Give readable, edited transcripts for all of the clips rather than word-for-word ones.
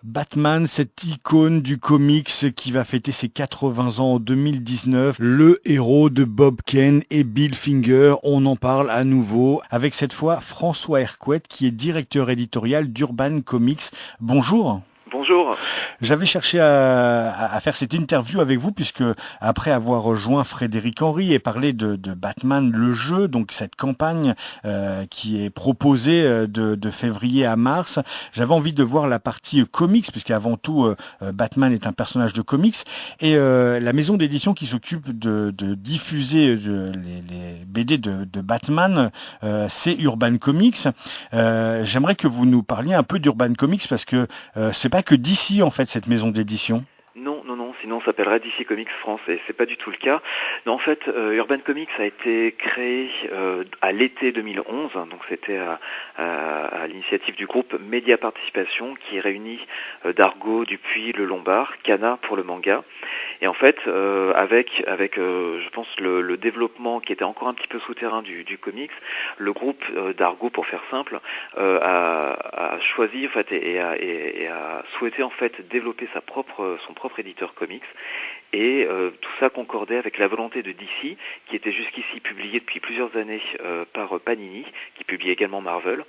Batman, cette icône du comics qui va fêter ses 80 ans en 2019, le héros de Bob Kane et Bill Finger, on en parle à nouveau avec cette fois François Hercouet qui est directeur éditorial d'Urban Comics. Bonjour. Bonjour. J'avais cherché à faire cette interview avec vous puisque après avoir rejoint Frédéric Henry et parlé de Batman le jeu, donc cette campagne qui est proposée de février à mars, j'avais envie de voir la partie comics puisqu'avant tout Batman est un personnage de comics et la maison d'édition qui s'occupe de diffuser les BD de Batman, c'est Urban Comics. J'aimerais que vous nous parliez un peu d'Urban Comics parce que c'est pas que d'ici en fait cette maison d'édition. Non, sinon on s'appellerait DC Comics France et c'est pas du tout le cas. Non, en fait, Urban Comics a été créé à l'été 2011, donc c'était à l'initiative du groupe Média Participation qui réunit Dargaud, Dupuis, Le Lombard, Kana pour le manga. Et en fait, avec je pense le développement qui était encore un petit peu souterrain du comics, le groupe Dargaud, pour faire simple, a choisi en fait et a souhaité en fait développer son propre éditeur comics et tout ça concordait avec la volonté de DC qui était jusqu'ici publié depuis plusieurs années par Panini qui publie également Marvel.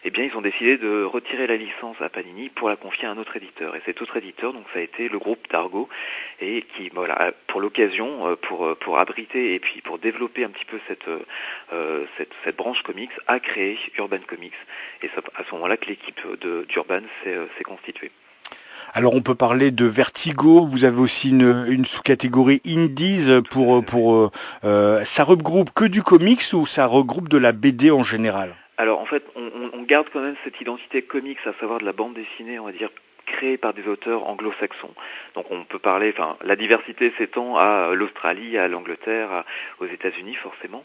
Eh bien ils ont décidé de retirer la licence à Panini pour la confier à un autre éditeur et cet autre éditeur donc ça a été le groupe Dargaud et qui voilà pour l'occasion pour abriter et puis pour développer un petit peu cette branche comics a créé Urban Comics et c'est à ce moment-là que l'équipe d'Urban s'est constituée. Alors on peut parler de Vertigo, vous avez aussi une sous-catégorie Indies ça regroupe que du comics ou ça regroupe de la BD en général? Alors en fait on garde quand même cette identité comics, à savoir de la bande dessinée on va dire créée par des auteurs anglo-saxons. Donc on peut parler, enfin la diversité s'étend à l'Australie, à l'Angleterre, aux États-Unis forcément.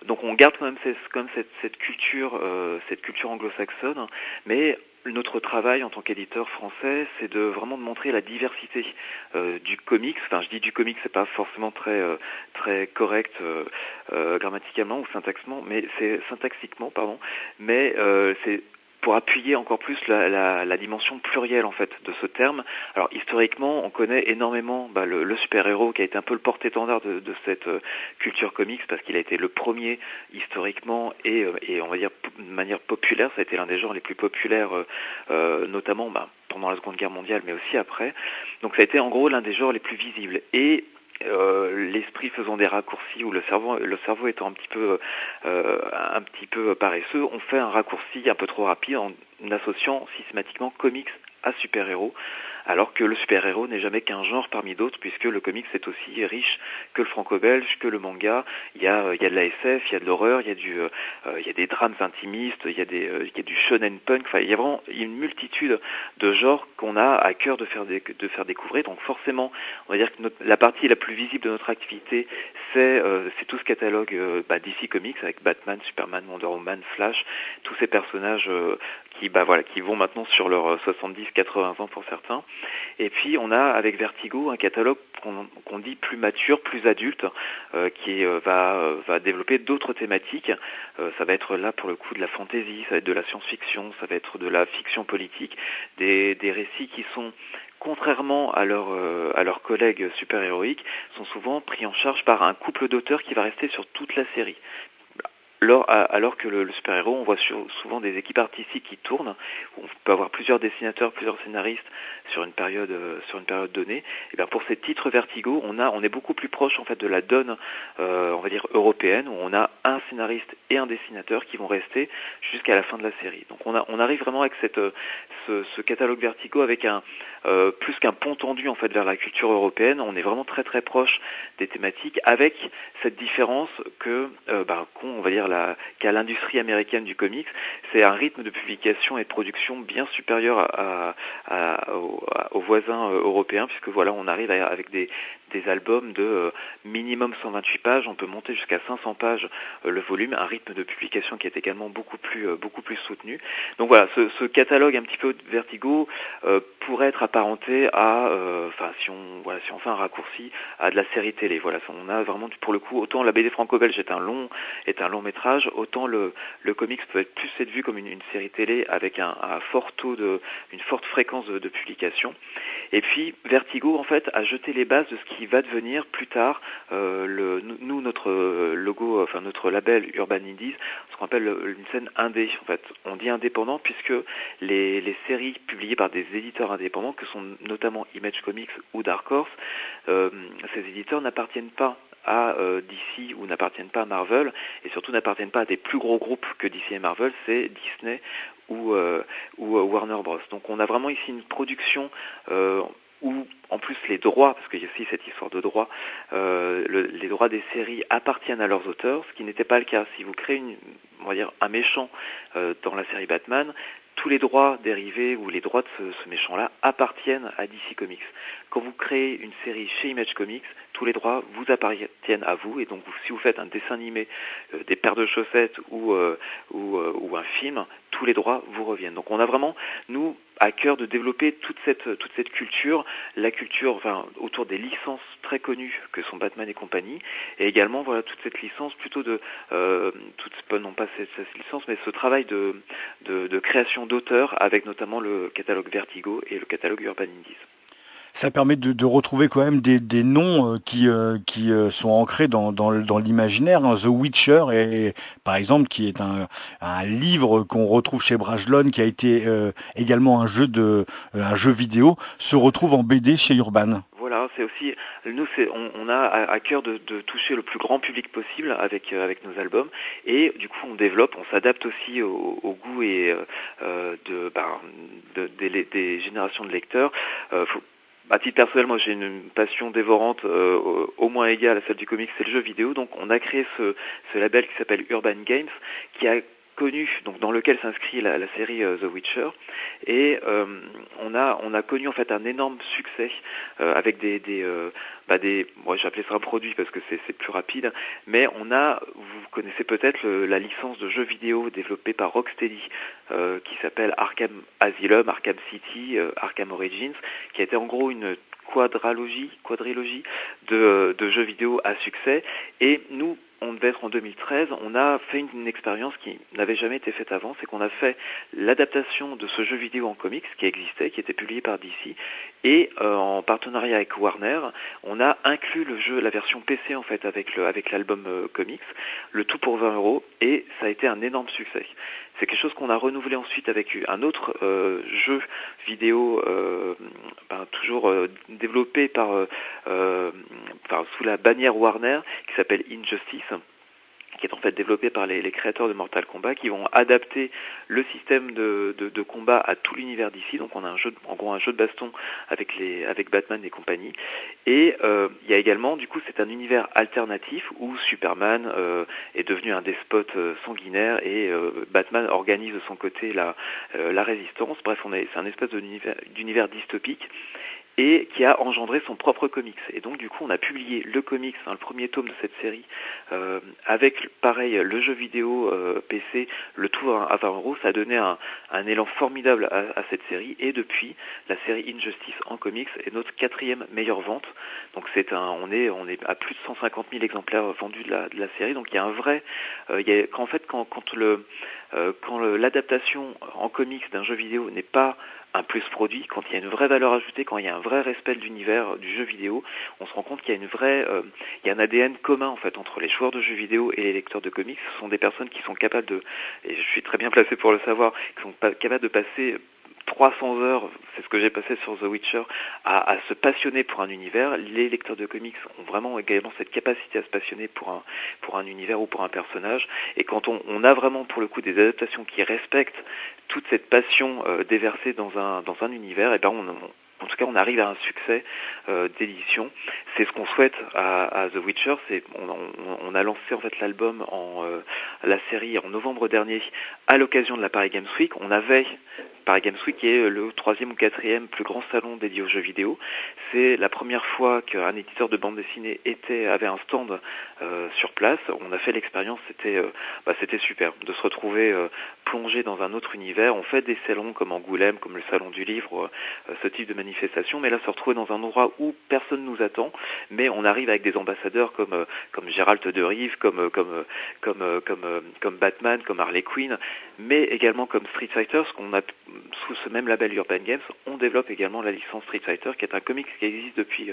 Donc on garde quand même cette culture anglo-saxonne, mais notre travail en tant qu'éditeur français, c'est de vraiment de montrer la diversité du comics. Enfin, je dis du comics, c'est pas forcément très correct grammaticalement ou syntaxiquement, pardon, mais c'est pour appuyer encore plus la dimension plurielle en fait de ce terme. Alors historiquement, on connaît énormément le super-héros qui a été un peu le porte-étendard de cette culture comics parce qu'il a été le premier historiquement et on va dire de manière populaire, ça a été l'un des genres les plus populaires notamment pendant la Seconde Guerre mondiale mais aussi après. Donc ça a été en gros l'un des genres les plus visibles et l'esprit faisant des raccourcis ou le cerveau étant un petit peu paresseux, on fait un raccourci un peu trop rapide en associant systématiquement comics à super-héros, alors que le super-héros n'est jamais qu'un genre parmi d'autres, puisque le comics est aussi riche que le franco-belge, que le manga. Il y a de la SF, il y a de l'horreur, il y a des drames intimistes, il y a du shonen punk. Enfin, il y a vraiment une multitude de genres qu'on a à cœur de faire découvrir. Donc forcément, on va dire que la partie la plus visible de notre activité, c'est tout ce catalogue DC Comics avec Batman, Superman, Wonder Woman, Flash, tous ces personnages qui vont maintenant sur leurs 70-80 ans pour certains. Et puis on a avec Vertigo un catalogue qu'on dit plus mature, plus adulte, qui va développer d'autres thématiques. Ça va être là pour le coup de la fantasy, ça va être de la science-fiction, ça va être de la fiction politique, des récits qui sont contrairement à leurs collègues super-héroïques, sont souvent pris en charge par un couple d'auteurs qui va rester sur toute la série. Alors que le super-héros, on voit souvent des équipes artistiques qui tournent, où on peut avoir plusieurs dessinateurs, plusieurs scénaristes sur une période donnée. Et bien pour ces titres Vertigo, on est beaucoup plus proche en fait de la donne, on va dire européenne, où on a un scénariste et un dessinateur qui vont rester jusqu'à la fin de la série. Donc on arrive vraiment avec ce catalogue Vertigo avec plus qu'un pont tendu en fait vers la culture européenne. On est vraiment très très proche des thématiques, avec cette différence on va dire qu'à l'industrie américaine du comics, c'est un rythme de publication et de production bien supérieur aux voisins européens, puisque voilà, on arrive avec des des albums de minimum 128 pages, on peut monter jusqu'à 500 pages le volume, un rythme de publication qui est également beaucoup plus soutenu. Donc voilà, ce catalogue un petit peu de Vertigo pourrait être apparenté à, si on fait un raccourci, à de la série télé. Voilà, on a vraiment pour le coup, autant la BD franco-belge est un long métrage, autant le comics peut être plus vu comme une série télé avec un fort taux une forte fréquence de publication. Et puis Vertigo en fait a jeté les bases de ce qui va devenir plus tard notre logo, enfin notre label Urban Indies, ce qu'on appelle une scène indé. En fait, on dit indépendant puisque les séries publiées par des éditeurs indépendants, que sont notamment Image Comics ou Dark Horse, ces éditeurs n'appartiennent pas à DC ou n'appartiennent pas à Marvel, et surtout n'appartiennent pas à des plus gros groupes que DC et Marvel, c'est Disney ou Warner Bros. Donc on a vraiment ici une production où en plus les droits, parce qu'il y a aussi cette histoire de droits, les droits des séries appartiennent à leurs auteurs, ce qui n'était pas le cas. Si vous créez un méchant dans la série Batman, tous les droits dérivés ou les droits de ce méchant-là appartiennent à DC Comics. Quand vous créez une série chez Image Comics, tous les droits vous appartiennent à vous, et donc si vous faites un dessin animé, des paires de chaussettes ou un film, tous les droits vous reviennent. Donc on a vraiment, nous, à cœur de développer toute cette culture, la culture autour des licences très connues que sont Batman et compagnie, et également toute cette licence plutôt non pas cette licence, mais ce travail de création d'auteurs avec notamment le catalogue Vertigo et le catalogue Urban Indies. Ça permet de retrouver quand même des noms qui sont ancrés dans l'imaginaire. The Witcher, par exemple, qui est un livre qu'on retrouve chez Brajlon, qui a été également un jeu vidéo, se retrouve en BD chez Urban. Voilà, c'est aussi, nous, on a à cœur de toucher le plus grand public possible avec nos albums, et du coup on s'adapte aussi au goût et des générations de lecteurs. À titre personnel, moi j'ai une passion dévorante au moins égale à celle du comics, c'est le jeu vidéo. Donc on a créé ce label qui s'appelle Urban Games, qui a connu, donc dans lequel s'inscrit la série The Witcher, et on a connu en fait un énorme succès avec moi j'ai appelé ça un produit parce que c'est plus rapide, mais vous connaissez peut-être la licence de jeux vidéo développée par Rocksteady qui s'appelle Arkham Asylum, Arkham City, Arkham Origins, qui a été en gros une quadrilogie de jeux vidéo à succès. Et nous, on devait être en 2013, on a fait une expérience qui n'avait jamais été faite avant, c'est qu'on a fait l'adaptation de ce jeu vidéo en comics qui existait, qui était publié par DC, et en partenariat avec Warner, on a inclus le jeu, la version PC en fait avec l'album comics, le tout pour 20 €, et ça a été un énorme succès. C'est quelque chose qu'on a renouvelé ensuite avec un autre jeu vidéo, toujours développé sous la bannière Warner, qui s'appelle Injustice, qui est en fait développé par les créateurs de Mortal Kombat, qui vont adapter le système de combat à tout l'univers d'ici. Donc on a un jeu de baston avec Batman et compagnie. Et il y a également, du coup, c'est un univers alternatif où Superman est devenu un despote sanguinaire, et Batman organise de son côté la résistance. Bref, c'est un espèce d'univers dystopique, et qui a engendré son propre comics. Et donc du coup on a publié le comics, le premier tome de cette série, avec pareil le jeu vidéo PC, le tout à 20 €. Ça a donné un élan formidable à cette série, et depuis la série Injustice en comics est notre 4e meilleure vente. Donc on est à plus de 150 000 exemplaires vendus de la série. Donc il y a un vrai, quand l'adaptation en comics d'un jeu vidéo n'est pas un plus produit, quand il y a une vraie valeur ajoutée, quand il y a un vrai respect de l'univers du jeu vidéo, on se rend compte qu'il y a il y a un ADN commun en fait entre les joueurs de jeux vidéo et les lecteurs de comics. Ce sont des personnes qui sont capables et je suis très bien placé pour le savoir, qui sont capables de passer 300 heures, c'est ce que j'ai passé sur The Witcher, à se passionner pour un univers. Les lecteurs de comics ont vraiment également cette capacité à se passionner pour un univers ou pour un personnage. Et quand on a vraiment pour le coup des adaptations qui respectent toute cette passion déversée dans un univers, et en tout cas, on arrive à un succès d'édition. C'est ce qu'on souhaite à The Witcher. On a lancé en fait l'album la série en novembre dernier à l'occasion de la Paris Games Week. On avait Paris Games Week, qui est le 3e ou 4e plus grand salon dédié aux jeux vidéo. C'est la première fois qu'un éditeur de bande dessinée avait un stand sur place. On a fait l'expérience, c'était super de se retrouver plongé dans un autre univers. On fait des salons comme Angoulême, comme le salon du livre, ce type de manifestation, mais là se retrouver dans un endroit où personne nous attend, mais on arrive avec des ambassadeurs comme Gérald de Rive, comme Batman, comme Harley Quinn, mais également comme Street Fighter, ce qu'on a sous ce même label Urban Games. On développe également la licence Street Fighter, qui est un comics qui existe depuis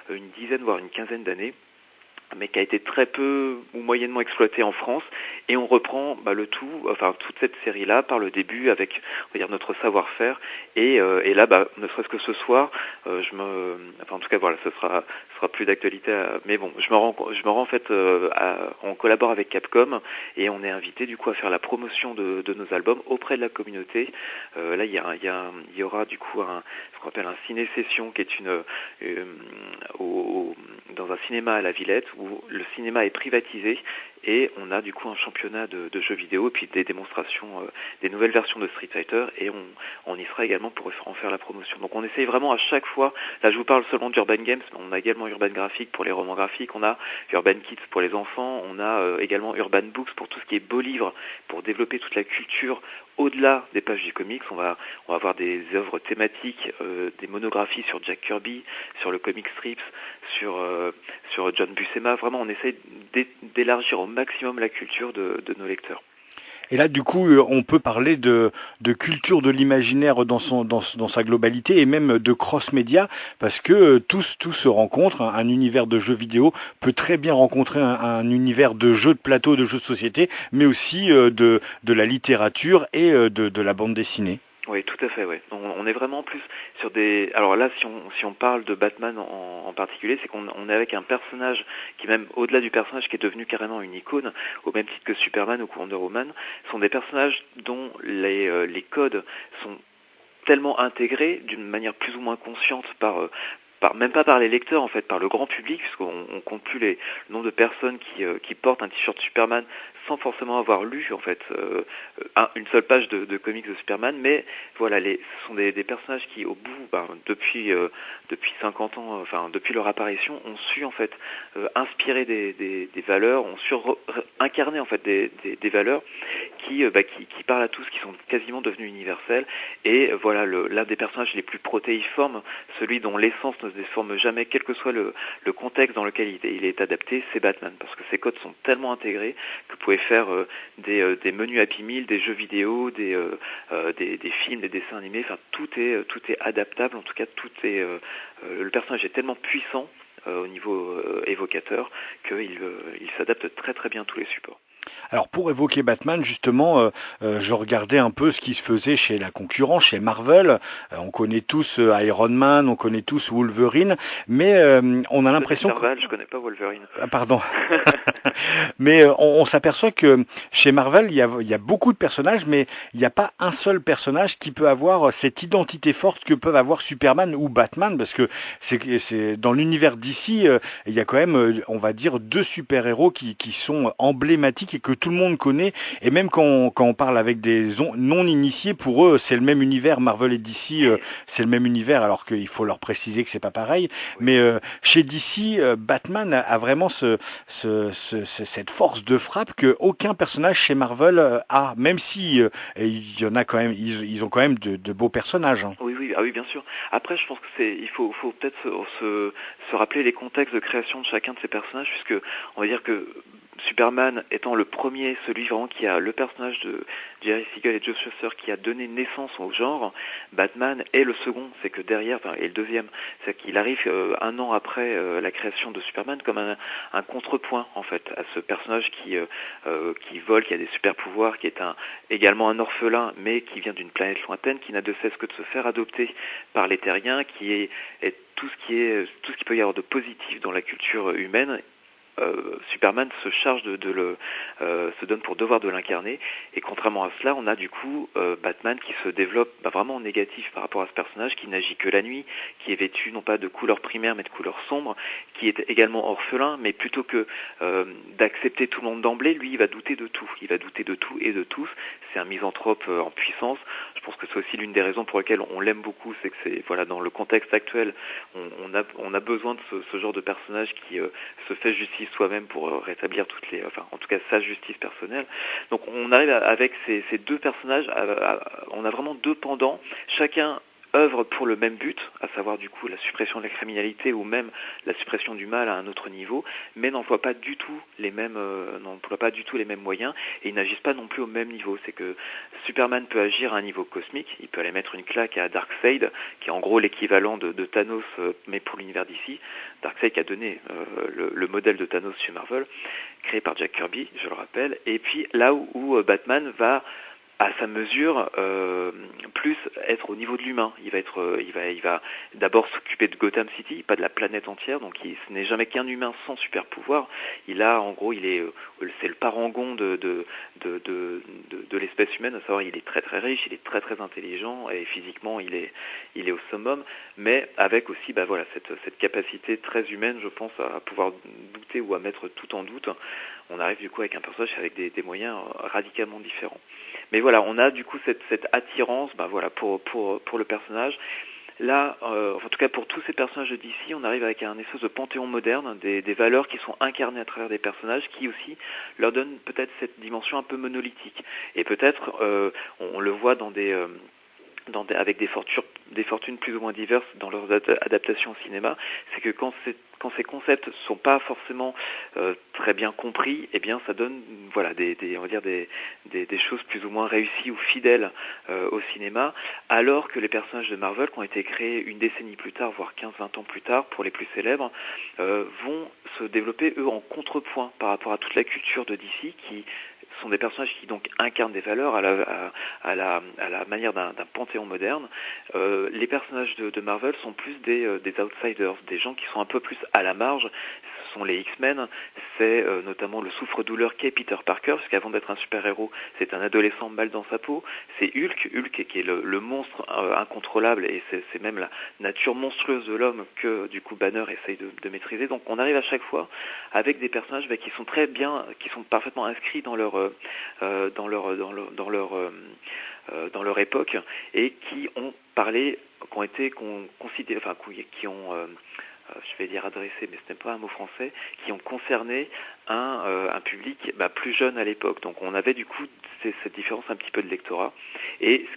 une dizaine voire une quinzaine d'années, mais qui a été très peu ou moyennement exploité en France, et on reprend toute cette série-là par le début avec, on va dire, notre savoir-faire, et là, ne serait-ce que ce soir, en tout cas voilà, ce sera plus d'actualité, mais bon, je me rends en fait, on collabore avec Capcom, et on est invité du coup à faire la promotion de nos albums auprès de la communauté. Là, il y aura du coup ce qu'on appelle un ciné-session, qui est dans un cinéma à la Villette, où le cinéma est privatisé, et on a du coup un championnat de jeux vidéo, et puis des démonstrations, des nouvelles versions de Street Fighter, et on y sera également pour en faire la promotion. Donc on essaye vraiment à chaque fois, là je vous parle seulement d'Urban Games, mais on a également Urban Graphics pour les romans graphiques, on a Urban Kids pour les enfants, on a également Urban Books pour tout ce qui est beaux livres, pour développer toute la culture au-delà des pages du comics. On va avoir des œuvres thématiques, des monographies sur Jack Kirby, sur le comic strips, sur John Buscema. Vraiment, on essaie d'élargir au maximum la culture de nos lecteurs. Et là, du coup, on peut parler de culture de l'imaginaire dans sa globalité, et même de cross-média, parce que tout se rencontre. Un univers de jeux vidéo peut très bien rencontrer un univers de jeux de plateau, de jeux de société, mais aussi de la littérature et de la bande dessinée. Oui, tout à fait, oui. On est vraiment plus sur des... Alors là, si on parle de Batman en particulier, c'est qu'on est avec un personnage qui, même au-delà du personnage, qui est devenu carrément une icône, au même titre que Superman ou Wonder Woman, sont des personnages dont les codes sont tellement intégrés d'une manière plus ou moins consciente même pas par les lecteurs, en fait, par le grand public, puisqu'on compte plus le nombre de personnes qui portent un t-shirt Superman sans forcément avoir lu, en fait, une seule page de comics de Superman, mais voilà, ce sont des personnages qui, au bout, depuis 50 ans, depuis leur apparition, ont su, en fait, inspirer des valeurs, ont su incarner, en fait, des valeurs qui parlent à tous, qui sont quasiment devenus universels, et voilà, l'un des personnages les plus protéiformes, celui dont l'essence ne se déforme jamais, quel que soit le contexte dans lequel il est adapté, c'est Batman, parce que ses codes sont tellement intégrés que vous pouvez faire des menus Happy Meal, des jeux vidéo, des films, des dessins animés, enfin tout est adaptable, en tout cas le personnage est tellement puissant au niveau évocateur qu'il s'adapte très très bien à tous les supports. Alors pour évoquer Batman, justement, je regardais un peu ce qui se faisait chez la concurrence, chez Marvel. On connaît tous Iron Man, on connaît tous Wolverine, mais on a l'impression que... Je connais pas Wolverine. Ah, pardon. Mais on s'aperçoit que chez Marvel, il y a beaucoup de personnages, mais il n'y a pas un seul personnage qui peut avoir cette identité forte que peuvent avoir Superman ou Batman, parce que c'est dans l'univers d'ici, il y a quand même, on va dire, deux super-héros qui sont emblématiques et que tout le monde connaît, et même quand on parle avec des non-initiés, pour eux, c'est le même univers. Marvel et DC, c'est le même univers, alors qu'il faut leur préciser que c'est pas pareil. Mais chez DC, Batman a vraiment cette force de frappe que aucun personnage chez Marvel a, même si il y en a quand même, ils ont quand même de beaux personnages. Hein. Oui, bien sûr. Après, je pense que il faut peut-être se rappeler les contextes de création de chacun de ces personnages, puisque on va dire que Superman étant le premier, celui vraiment qui a le personnage de Jerry Siegel et Joe Shuster qui a donné naissance au genre, Batman est le second, c'est que derrière, et le deuxième, c'est qu'il arrive un an après la création de Superman comme un contrepoint en fait à ce personnage qui vole, qui a des super pouvoirs, qui est également un orphelin, mais qui vient d'une planète lointaine, qui n'a de cesse que de se faire adopter par les terriens, qui est tout ce qui peut y avoir de positif dans la culture humaine Superman se charge se donne pour devoir de l'incarner, et contrairement à cela, on a du coup Batman qui se développe vraiment en négatif par rapport à ce personnage, qui n'agit que la nuit, qui est vêtu non pas de couleur primaire mais de couleur sombre, qui est également orphelin, mais plutôt que d'accepter tout le monde d'emblée, lui il va douter de tout, et de tous. C'est un misanthrope en puissance. Je pense que c'est aussi l'une des raisons pour lesquelles on l'aime beaucoup, c'est que dans le contexte actuel, on a besoin de ce genre de personnage qui se fait justice soi-même pour rétablir en tout cas sa justice personnelle. Donc on arrive avec ces deux personnages, on a vraiment deux pendants, chacun œuvre pour le même but, à savoir du coup la suppression de la criminalité ou même la suppression du mal à un autre niveau, mais n'emploie pas du tout les mêmes moyens, et ils n'agissent pas non plus au même niveau. C'est que Superman peut agir à un niveau cosmique, il peut aller mettre une claque à Darkseid, qui est en gros l'équivalent de Thanos, mais pour l'univers d'ici. Darkseid qui a donné le modèle de Thanos chez Marvel, créé par Jack Kirby, je le rappelle. Et puis là où Batman va à sa mesure plus être au niveau de l'humain. Il va d'abord s'occuper de Gotham City, pas de la planète entière, donc ce n'est jamais qu'un humain sans super pouvoir. C'est le parangon de l'espèce humaine, à savoir il est très très riche, il est très très intelligent, et physiquement il est au summum, mais avec aussi cette capacité très humaine, je pense, à pouvoir douter ou à mettre tout en doute. On arrive du coup avec un personnage avec des moyens radicalement différents. Mais voilà, on a du coup cette attirance pour le personnage. Là, en tout cas pour tous ces personnages de DC, on arrive avec un espèce de panthéon moderne, des valeurs qui sont incarnées à travers des personnages qui aussi leur donnent peut-être cette dimension un peu monolithique. Et peut-être, on le voit avec des fortunes plus ou moins diverses dans leurs adaptations au cinéma, c'est que quand ces concepts sont pas forcément très bien compris, eh bien ça donne des choses plus ou moins réussies ou fidèles au cinéma, alors que les personnages de Marvel qui ont été créés une décennie plus tard, voire 15-20 ans plus tard pour les plus célèbres, vont se développer eux en contrepoint par rapport à toute la culture de DC, qui sont des personnages qui donc incarnent des valeurs à la manière d'un panthéon moderne. Les personnages de Marvel sont plus des outsiders, des gens qui sont un peu plus à la marge. Ce sont les X-Men, c'est notamment le souffre-douleur qu'est Peter Parker, parce qu'avant d'être un super-héros, c'est un adolescent mal dans sa peau. C'est Hulk qui est le monstre incontrôlable, et c'est même la nature monstrueuse de l'homme que du coup Banner essaye de maîtriser. Donc on arrive à chaque fois avec des personnages qui sont très bien, qui sont parfaitement inscrits dans leur époque, et qui ont parlé, je vais dire adressé, mais ce n'est pas un mot français, qui ont concerné un public plus jeune à l'époque. Donc on avait du coup cette différence un petit peu de lectorat, et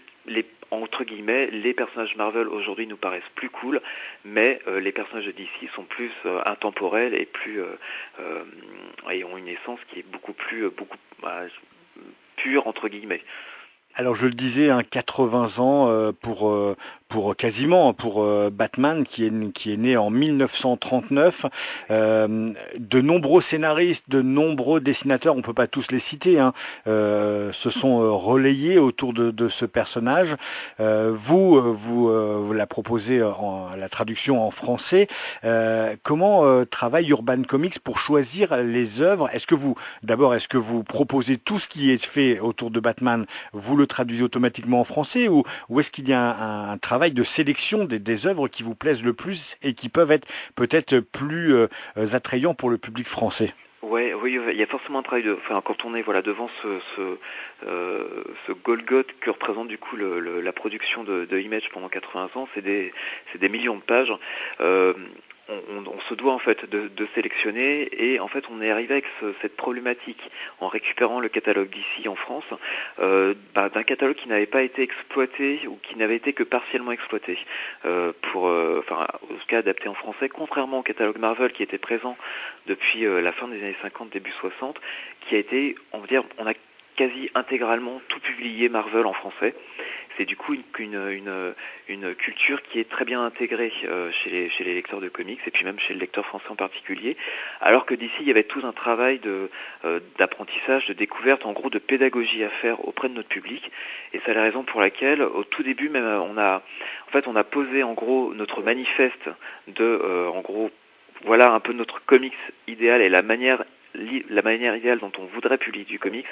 entre guillemets, les personnages Marvel aujourd'hui nous paraissent plus cool, mais les personnages de DC sont plus intemporels et et ont une essence qui est beaucoup pure entre guillemets. Alors je le disais, 80 ans pour Batman qui est né en 1939. De nombreux scénaristes, de nombreux dessinateurs, on peut pas tous les citer, se sont relayés autour de ce personnage. Vous la proposez la traduction en français. Comment travaille Urban Comics pour choisir les œuvres? Est-ce que vous proposez tout ce qui est fait autour de Batman, vous le traduisez automatiquement en français, ou est-ce qu'il y a un travail de sélection des œuvres qui vous plaisent le plus et qui peuvent être peut-être plus attrayants pour le public français? Oui, il y a forcément un travail quand on est devant ce Golgoth que représente du coup la production de Image pendant 80 ans, c'est des millions de pages. On se doit en fait de sélectionner, et en fait on est arrivé avec cette problématique en récupérant le catalogue d'ici en France, d'un catalogue qui n'avait pas été exploité ou qui n'avait été que partiellement exploité, en tout cas adapté en français, contrairement au catalogue Marvel qui était présent depuis la fin des années 50, début 60, qui a été, on a quasi intégralement tout publié Marvel en français. C'est du coup une culture qui est très bien intégrée chez les lecteurs de comics, et puis même chez le lecteur français en particulier, alors que d'ici il y avait tout un travail d'apprentissage, de découverte, en gros de pédagogie à faire auprès de notre public, et c'est la raison pour laquelle au tout début même on a posé en gros notre manifeste voilà un peu notre comics idéal et la manière idéale dont on voudrait publier du comics,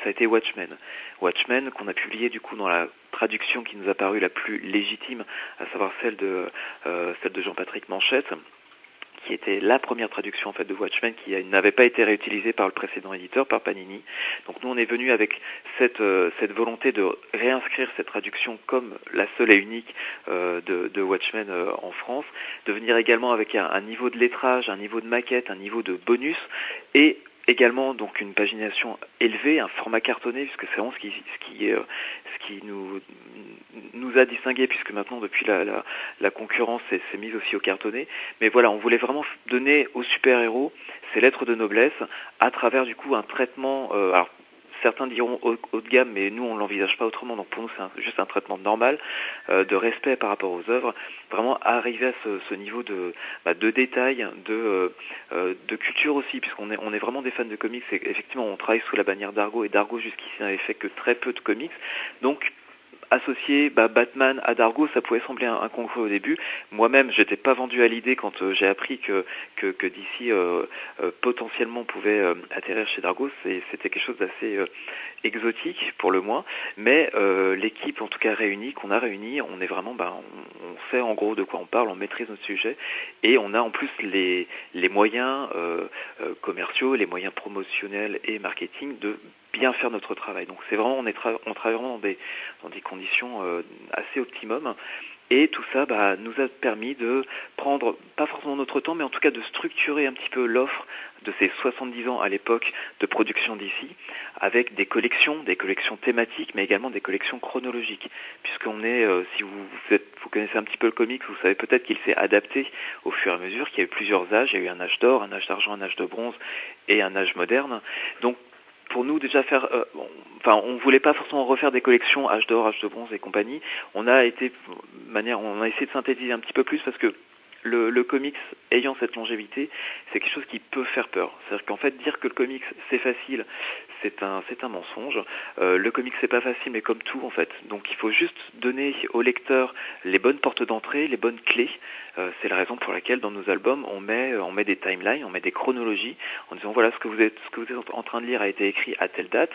ça a été Watchmen. Watchmen qu'on a publié du coup dans la traduction qui nous a paru la plus légitime, à savoir celle de Jean-Patrick Manchette, qui était la première traduction en fait de Watchmen, qui n'avait pas été réutilisée par le précédent éditeur, par Panini. Donc nous on est venu avec cette volonté de réinscrire cette traduction comme la seule et unique de Watchmen en France, de venir également avec un niveau de lettrage, un niveau de maquette, un niveau de bonus, et également donc une pagination élevée, un format cartonné, puisque c'est vraiment ce qui nous a distingués, puisque maintenant depuis la concurrence s'est mise aussi au cartonné. Mais voilà, on voulait vraiment donner aux super-héros ces lettres de noblesse à travers du coup un traitement, alors certains diront haut de gamme, mais nous on l'envisage pas autrement, donc pour nous c'est juste un traitement normal, de respect par rapport aux œuvres, vraiment arriver à ce niveau de détail, de culture aussi, puisqu'on est vraiment des fans de comics, et effectivement on travaille sous la bannière d'Argo, et d'Argo jusqu'ici n'avait fait que très peu de comics, donc associer Batman à Dargo, ça pouvait sembler incongru au début. Moi-même, j'étais pas vendu à l'idée quand j'ai appris que DC potentiellement pouvait atterrir chez Dargo. C'était quelque chose d'assez exotique pour le moins. Mais l'équipe, en tout cas qu'on a réunie, on est vraiment, on sait en gros de quoi on parle, on maîtrise notre sujet, et on a en plus les moyens commerciaux, les moyens promotionnels et marketing de bien faire notre travail. Donc c'est vraiment, on travaille vraiment dans des conditions assez optimum. Et tout ça nous a permis de prendre, pas forcément notre temps, mais en tout cas de structurer un petit peu l'offre de ces 70 ans à l'époque de production d'ici, avec des collections thématiques, mais également des collections chronologiques. Puisqu'on est, si vous connaissez un petit peu le comics, vous savez peut-être qu'il s'est adapté au fur et à mesure, qu'il y a eu plusieurs âges, il y a eu un âge d'or, un âge d'argent, un âge de bronze et un âge moderne. Donc pour nous déjà faire, on voulait pas forcément refaire des collections âge d'or, âge de bronze et compagnie. On a essayé de synthétiser un petit peu plus, parce que le comics ayant cette longévité, c'est quelque chose qui peut faire peur. C'est-à-dire qu'en fait, dire que le comics c'est facile, c'est un mensonge. Le comics c'est pas facile, mais comme tout en fait. Donc il faut juste donner au lecteur les bonnes portes d'entrée, les bonnes clés. C'est la raison pour laquelle dans nos albums on met des timelines, on met des chronologies, en disant voilà ce que vous êtes en train de lire a été écrit à telle date.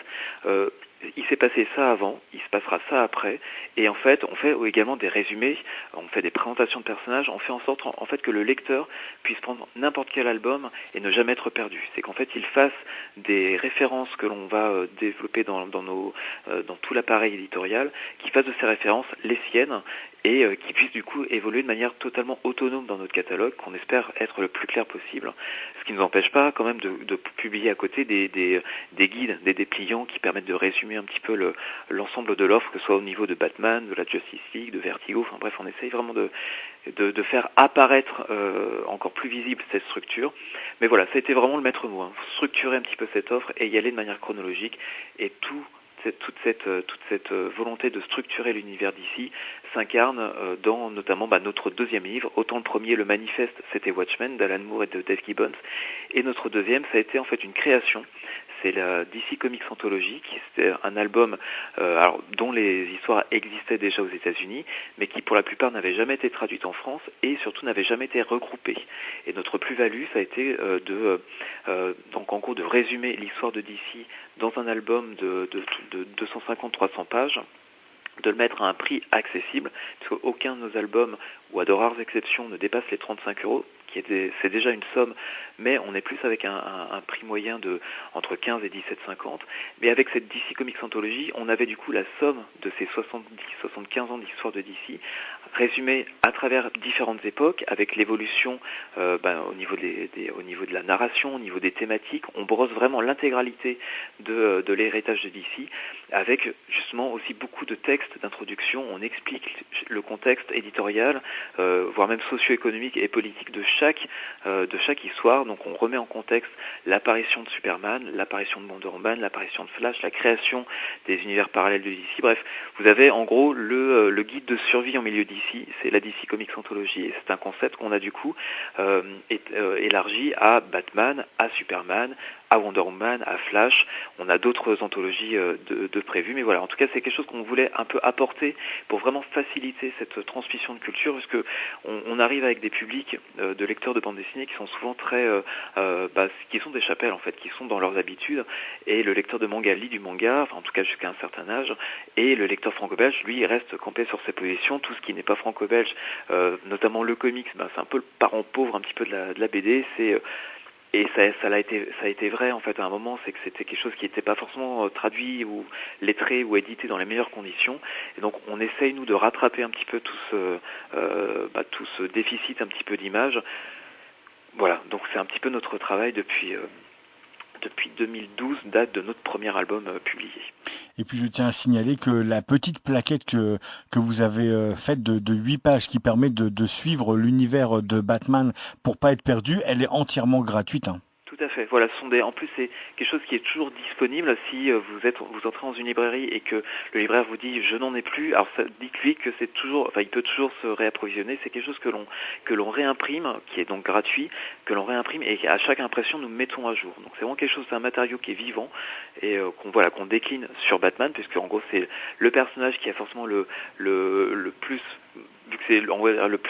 Il s'est passé ça avant, il se passera ça après, et en fait, on fait également des résumés, on fait des présentations de personnages, on fait en sorte en fait que le lecteur puisse prendre n'importe quel album et ne jamais être perdu. C'est qu'en fait, il fasse des références que l'on va développer dans tout l'appareil éditorial, qu'il fasse de ces références les siennes, et qui puisse du coup évoluer de manière totalement autonome dans notre catalogue, qu'on espère être le plus clair possible, ce qui ne nous empêche pas quand même de publier à côté des guides, des dépliants qui permettent de résumer un petit peu l'ensemble de l'offre, que ce soit au niveau de Batman, de la Justice League, de Vertigo, enfin bref, on essaye vraiment de faire apparaître encore plus visible cette structure. Mais voilà, ça a été vraiment le maître mot, structurer un petit peu cette offre et y aller de manière chronologique, et toute cette volonté de structurer l'univers d'ici s'incarne dans notamment notre deuxième livre. Autant le premier, le manifeste, c'était Watchmen d'Alan Moore et de Dave Gibbons, et notre deuxième, ça a été en fait une création. C'est la DC Comics Anthology, qui c'était un album dont les histoires existaient déjà aux États-Unis, mais qui pour la plupart n'avaient jamais été traduites en France et surtout n'avaient jamais été regroupées. Et notre plus-value, ça a été donc en gros de résumer l'histoire de DC dans un album de 250-300 pages, de le mettre à un prix accessible, parce qu'aucun de nos albums, ou à de rares exceptions, ne dépasse les 35 euros. C'est déjà une somme, mais on est plus avec un prix moyen de entre 15 et 17,50. Mais avec cette DC Comics Anthology, on avait du coup la somme de ces 70-75 ans d'histoire de DC, résumée à travers différentes époques, avec l'évolution au niveau de la narration, au niveau des thématiques. On brosse vraiment l'intégralité de l'héritage de DC, avec justement aussi beaucoup de textes d'introduction. On explique le contexte éditorial, voire même socio-économique et politique de chaque histoire. Donc on remet en contexte l'apparition de Superman, l'apparition de Wonder Woman, l'apparition de Flash, la création des univers parallèles de DC. Bref, vous avez en gros le guide de survie en milieu DC, c'est la DC Comics Anthology, et c'est un concept qu'on a du coup élargi à Batman, à Superman, à Wonder Woman, à Flash. On a d'autres anthologies de prévues, mais voilà, en tout cas c'est quelque chose qu'on voulait un peu apporter pour vraiment faciliter cette transmission de culture, parce que on arrive avec des publics de lecteurs de bande dessinée qui sont souvent très, qui sont des chapelles en fait, qui sont dans leurs habitudes, et le lecteur de manga lit du manga, enfin en tout cas jusqu'à un certain âge, et le lecteur franco-belge, lui, il reste campé sur ses positions. Tout ce qui n'est pas franco-belge, notamment le comics, c'est un peu le parent pauvre un petit peu de la BD. Et ça a été vrai en fait à un moment, c'est que c'était quelque chose qui n'était pas forcément traduit ou lettré ou édité dans les meilleures conditions. Et donc on essaye nous de rattraper un petit peu tout ce déficit un petit peu d'image. Voilà, donc c'est un petit peu notre travail depuis 2012, date de notre premier album publié. Et puis je tiens à signaler que la petite plaquette que vous avez faite de 8 pages qui permet de suivre l'univers de Batman pour pas être perdu, elle est entièrement gratuite. Hein. Tout à fait. Voilà, en plus c'est quelque chose qui est toujours disponible. Si vous entrez dans une librairie et que le libraire vous dit je n'en ai plus, alors dites-lui que il peut toujours se réapprovisionner. C'est quelque chose que l'on réimprime, qui est donc gratuit, que l'on réimprime et à chaque impression nous mettons à jour. Donc c'est vraiment quelque chose, c'est un matériau qui est vivant et qu'on décline sur Batman, puisque en gros c'est le personnage qui a forcément le plus, vu que c'est le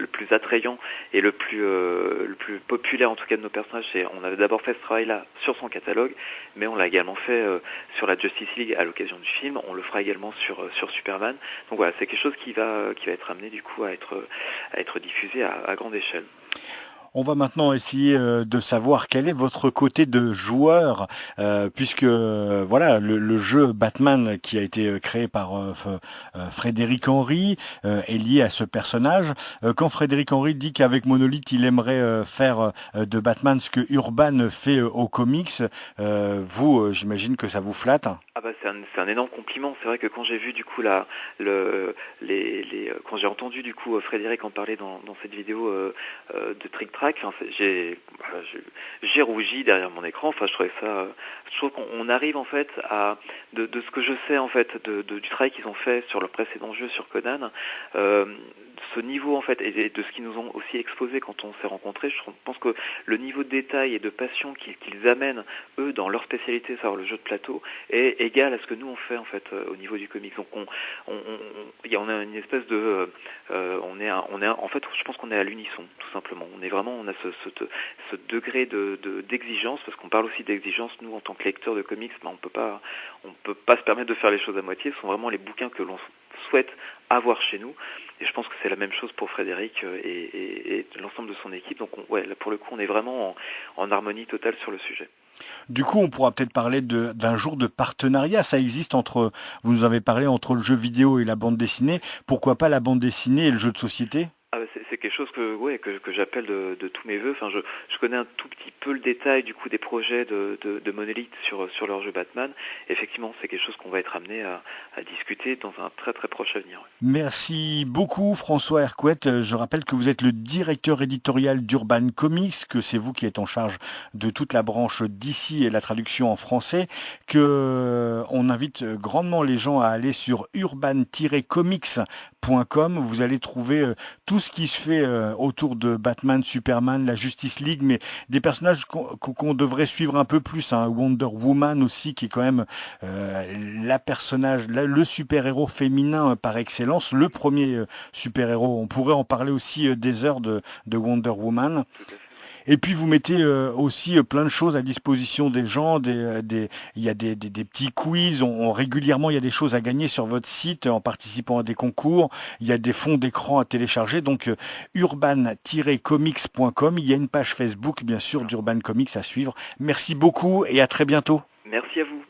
plus attrayant et le plus populaire en tout cas de nos personnages, on avait d'abord fait ce travail-là sur son catalogue, mais on l'a également fait sur la Justice League à l'occasion du film. On le fera également sur Superman. Donc voilà, c'est quelque chose qui va être amené du coup à être diffusé à grande échelle. On va maintenant essayer de savoir quel est votre côté de joueur, puisque voilà le jeu Batman qui a été créé par Frédéric Henry est lié à ce personnage. Quand Frédéric Henry dit qu'avec Monolith il aimerait faire de Batman ce que Urban fait aux comics, j'imagine que ça vous flatte. Ah bah c'est un énorme compliment. C'est vrai que quand j'ai vu du coup quand j'ai entendu du coup Frédéric en parler dans cette vidéo de Trick Track, j'ai rougi derrière mon écran. Enfin, je trouve qu'on arrive en fait de ce que je sais en fait du travail qu'ils ont fait sur leur précédent jeu sur Conan. Ce niveau en fait et de ce qu'ils nous ont aussi exposé quand on s'est rencontrés, je pense que le niveau de détail et de passion qu'ils amènent eux dans leur spécialité, savoir le jeu de plateau, est égal à ce que nous on fait en fait au niveau du comics. Donc on a une espèce de en fait je pense qu'on est à l'unisson tout simplement. On a ce degré d'exigence, parce qu'on parle aussi d'exigence nous en tant que lecteurs de comics, mais on peut pas se permettre de faire les choses à moitié. Ce sont vraiment les bouquins que l'on souhaite avoir chez nous, et je pense que c'est la même chose pour Frédéric et l'ensemble de son équipe. Donc là, pour le coup on est vraiment en harmonie totale sur le sujet. Du coup, on pourra peut-être parler d'un jour de partenariat. Ça existe vous nous avez parlé entre le jeu vidéo et la bande dessinée. Pourquoi pas la bande dessinée et le jeu de société ? C'est quelque chose que j'appelle de tous mes voeux. Enfin, je connais un tout petit peu le détail du coup des projets de Monolith sur leur jeu Batman. Effectivement, c'est quelque chose qu'on va être amené à discuter dans un très très proche avenir. Merci beaucoup François Hercouet. Je rappelle que vous êtes le directeur éditorial d'Urban Comics, que c'est vous qui êtes en charge de toute la branche DC et la traduction en français, que on invite grandement les gens à aller sur urban-comics.com. Vous allez trouver tout ce qui se fait autour de Batman, Superman, la Justice League, mais des personnages qu'on devrait suivre un peu plus. Hein. Wonder Woman aussi, qui est quand même le super-héros féminin par excellence, le premier super-héros. On pourrait en parler aussi des heures de Wonder Woman. Et puis vous mettez aussi plein de choses à disposition des gens. Il y a des petits quiz. Régulièrement, il y a des choses à gagner sur votre site en participant à des concours. Il y a des fonds d'écran à télécharger. Donc urban-comics.com. Il y a une page Facebook, bien sûr, d'Urban Comics à suivre. Merci beaucoup et à très bientôt. Merci à vous.